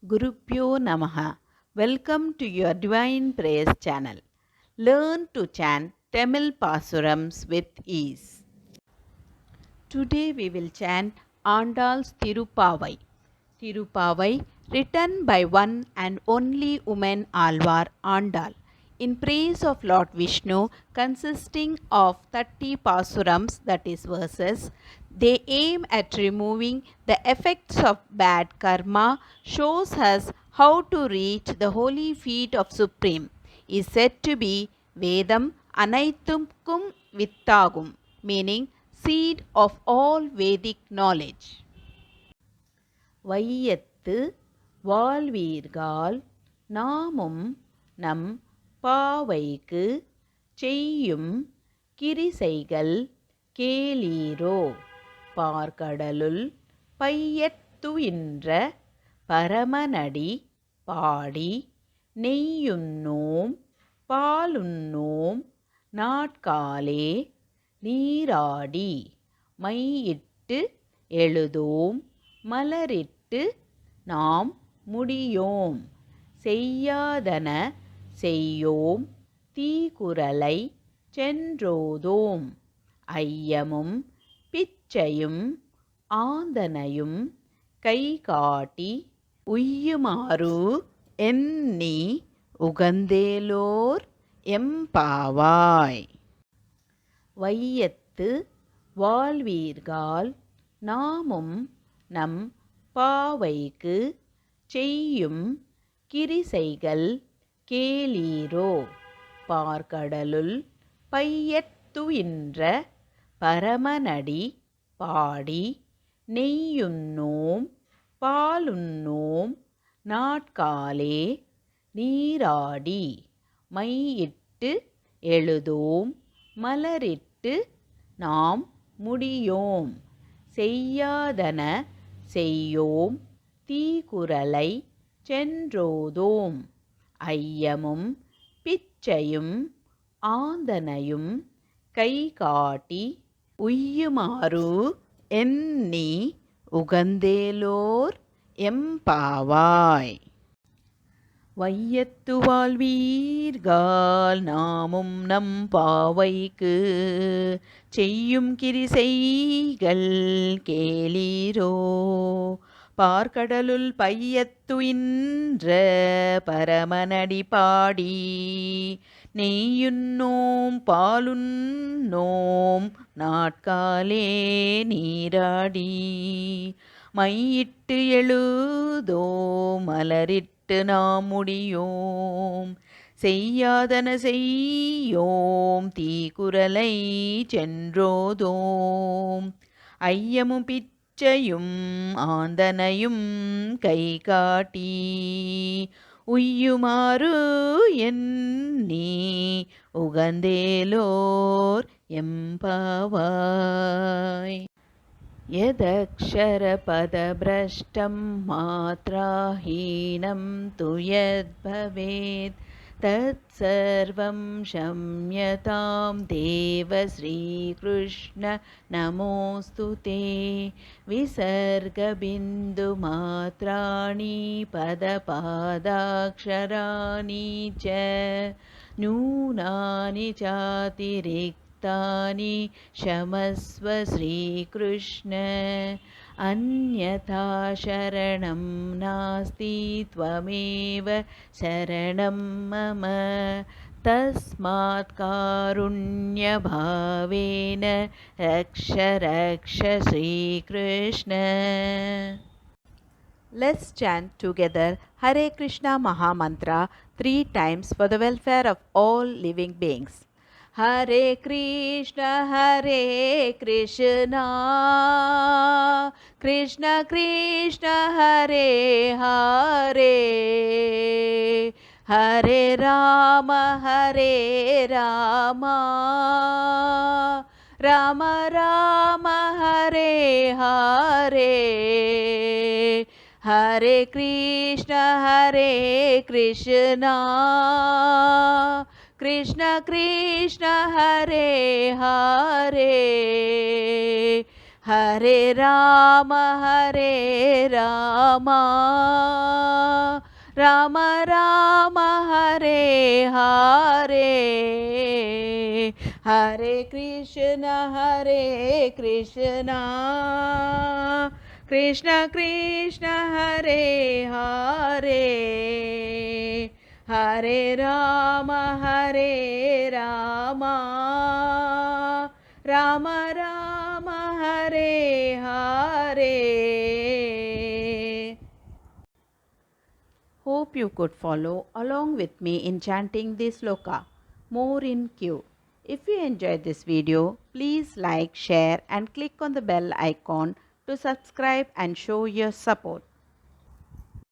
Gurupyo Namaha. Welcome to your Divine Prayers channel. Learn to chant Tamil Pasurams with ease. Today we will chant Andal's Tirupavai. Tirupavai, written by one and only woman Alvar Andal, in praise of Lord Vishnu, consisting of 30 pasurams, that is verses. They aim at removing the effects of bad karma, shows us how to reach the holy feet of Supreme, is said to be Vedam Anaithumkum Vittagum, meaning seed of all Vedic knowledge. வையத்து வாழ்வீர்கால் நாமும் நம் பாவைக்கு செய்யும் கிரிசைகள் கேளீரோ பார்க்கடலுள் பையத்துயின்ற பரமனடி பாடி நெய்யுண்ணோம் பாலுண்ணோம் நாட்காலே நீராடி மையிட்டு எழுதோம் மலரிட்டு நாம் முடியோம் செய்யாதன செய்யோம் தீக்குறளை சென்றோதோம் ஐயமும் பிச்சையும் ஆந்தனையும் கைகாட்டி உய்யுமாறு எண்ணி உகந்தேலோர் எம்பாவாய். வையத்து வாழ்வீர்கால் நாமும் நம் பாவைக்கு செய்யும் கிரிசைகள் கேளீரோ பார்க்கடலுள் பையத்துயின்ற பரமனடி பாடி நெய்யுண்ணோம் பாலுண்ணோம் நாட்காலே நீராடி மையிட்டு எழுதோம் மலரிட்டு நாம் முடியோம் செய்யாதன செய்யோம் தீக்குறளை சென்றோதோம் ஐயமும் பிச்சையும் ஆந்தனையும் கைகாட்டி உய்யுமாறு எண்ணி உகந்தேலோர் எம்பாவாய். வையத்து வாழ்வீர்கால் நாமும் நம் பாவைக்கு செய்யும் கிரிசைகள் கேளீரோ பார்க்கடலுள் பையத்துயின்ற பரமனடி பாடி நெய்யுண்ணோம் பாலுண்ணோம் நாட்காலே நீராடி மையிட்டு எழுதோம் மலரிட்டு நாம் முடியோம் செய்யாதன செய்யோம் தீக்குறளை சென்றோதோம் ஐயமும் பிச்சையும் ஆந்தனையும் கைகாட்டி உய்யுமாறு எண்ணி உகந்தேலோர் எம்பாவாய். यदक्षरपदभ्रष्टं मात्राहीनं तु यद्भवेत् तत्सर्वं क्षम्यतां देव श्रीकृष्ण नमोऽस्तु ते. विसर्गबिन्दुमात्राणि पदपादाक्षराणि च न्यूनानि चातिरिक्तानि क्षमस्व श्रीकृष्ण. अन्यथा शरणं नास्ति त्वमेव शरणं मम. तस्मात् कारुण्यभावेन रक्ष रक्ष Shrikrishna. Let's chant together Hare Krishna Mahamantra 3 times for the welfare of all living beings. Hare Krishna Krishna Krishna Hare Hare Hare Rama Rama Rama Hare Hare Hare Krishna Krishna Krishna Hare Hare Hare Rama, Hare Rama, Rama Rama, Hare Hare, Hare Krishna, Krishna Krishna, Hare Hare, Hare Rama, Rama Rama, Hare Hare. Hope you could follow along with me in chanting this sloka. More in queue. If you enjoyed this video, please like, share and click on the bell icon to subscribe and show your support.